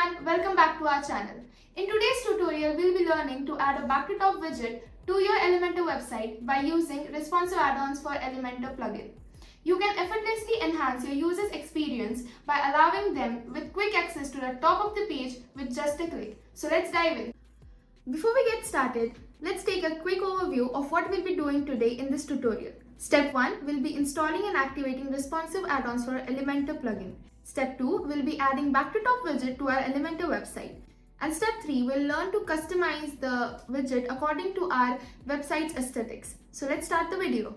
everyone, welcome back to our channel. In today's tutorial, we'll be learning to add a back to top widget to your Elementor website by using responsive add-ons for Elementor plugin. You can effortlessly enhance your users' experience by allowing them with quick access to the top of the page with just a click. So let's dive in. Before we get started, let's take a quick overview of what we'll be doing today in this tutorial. Step 1 will be installing and activating responsive add-ons for Elementor plugin. Step 2 will be adding back to top widget to our Elementor website. And step 3 will learn to customize the widget according to our website's aesthetics. So let's start the video.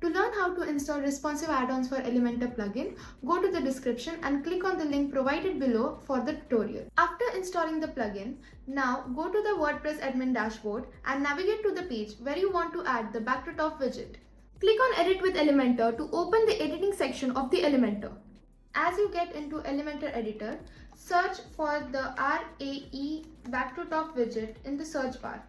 To learn how to install responsive add-ons for Elementor plugin, go to the description and click on the link provided below for the tutorial. After installing the plugin, now go to the WordPress admin dashboard and navigate to the page where you want to add the back to top widget. Click on Edit with Elementor to open the editing section of the Elementor. As you get into Elementor editor, search for the RAE Back to Top widget in the search bar.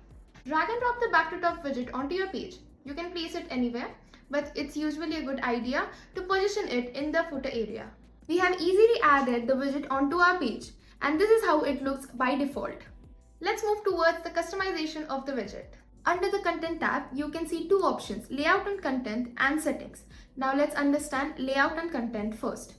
Drag and drop the Back to Top widget onto your page. You can place it anywhere, but it's usually a good idea to position it in the footer area. We have easily added the widget onto our page, and this is how it looks by default. Let's move towards the customization of the widget. Under the Content tab, you can see two options, Layout and Content and Settings. Now let's understand Layout and Content first.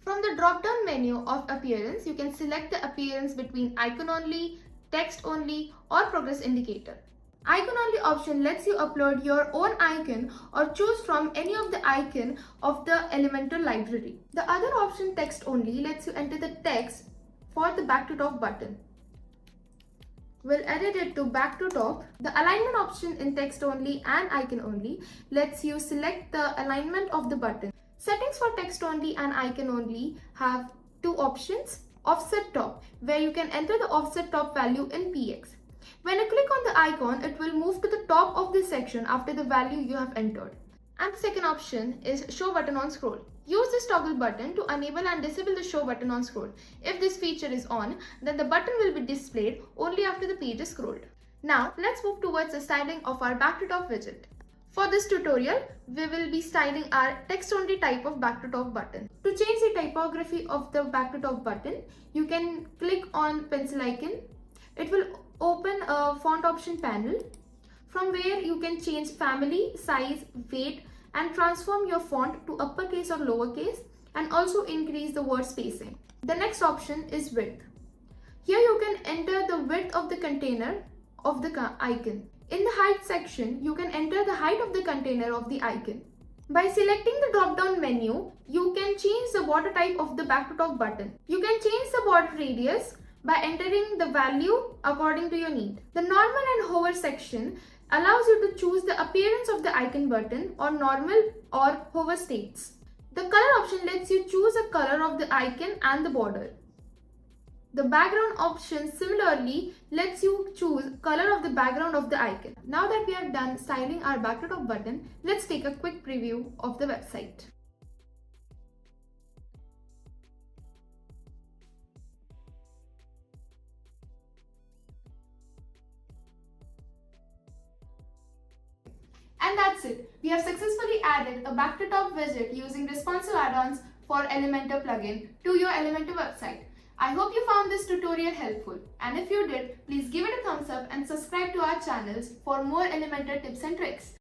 From the drop-down menu of Appearance, you can select the appearance between icon only, text only, or progress indicator. Icon only option lets you upload your own icon or choose from any of the icon of the Elementor library. The other option, text only, lets you enter the text for the back to top button. We'll edit it to back to top. The alignment option in text only and icon only lets you select the alignment of the button. Settings for text only and icon only have two options. Offset top, where you can enter the offset top value in px. When you click on the icon, it will move to the top of the section after the value you have entered. And the second option is show button on scroll. Use this toggle button to enable and disable the show button on scroll. If this feature is on, then the button will be displayed only after the page is scrolled. Now let's move towards the styling of our back to top widget. For this tutorial, we will be styling our text only type of back to top button. To change the typography of the back to top button, you can click on pencil icon. It will open a font option panel from where you can change family, size, weight, and transform your font to uppercase or lowercase, and also increase the word spacing. The next option is width. Here you can enter the width of the container of the icon. In the height section, you can enter the height of the container of the icon. By selecting the drop-down menu, you can change the border type of the back to top button. You can change the border radius by entering the value according to your need. The normal and hover section allows you to choose the appearance of the icon button or normal or hover states. The color option lets you choose a color of the icon and the border. The background option similarly lets you choose color of the background of the icon. Now that we have done styling our back to top button, let's take a quick preview of the website. And that's it. We have successfully added a back to top widget using responsive add-ons for Elementor plugin to your Elementor website. I hope you found this tutorial helpful, and if you did, please give it a thumbs up and subscribe to our channels for more Elementor tips and tricks.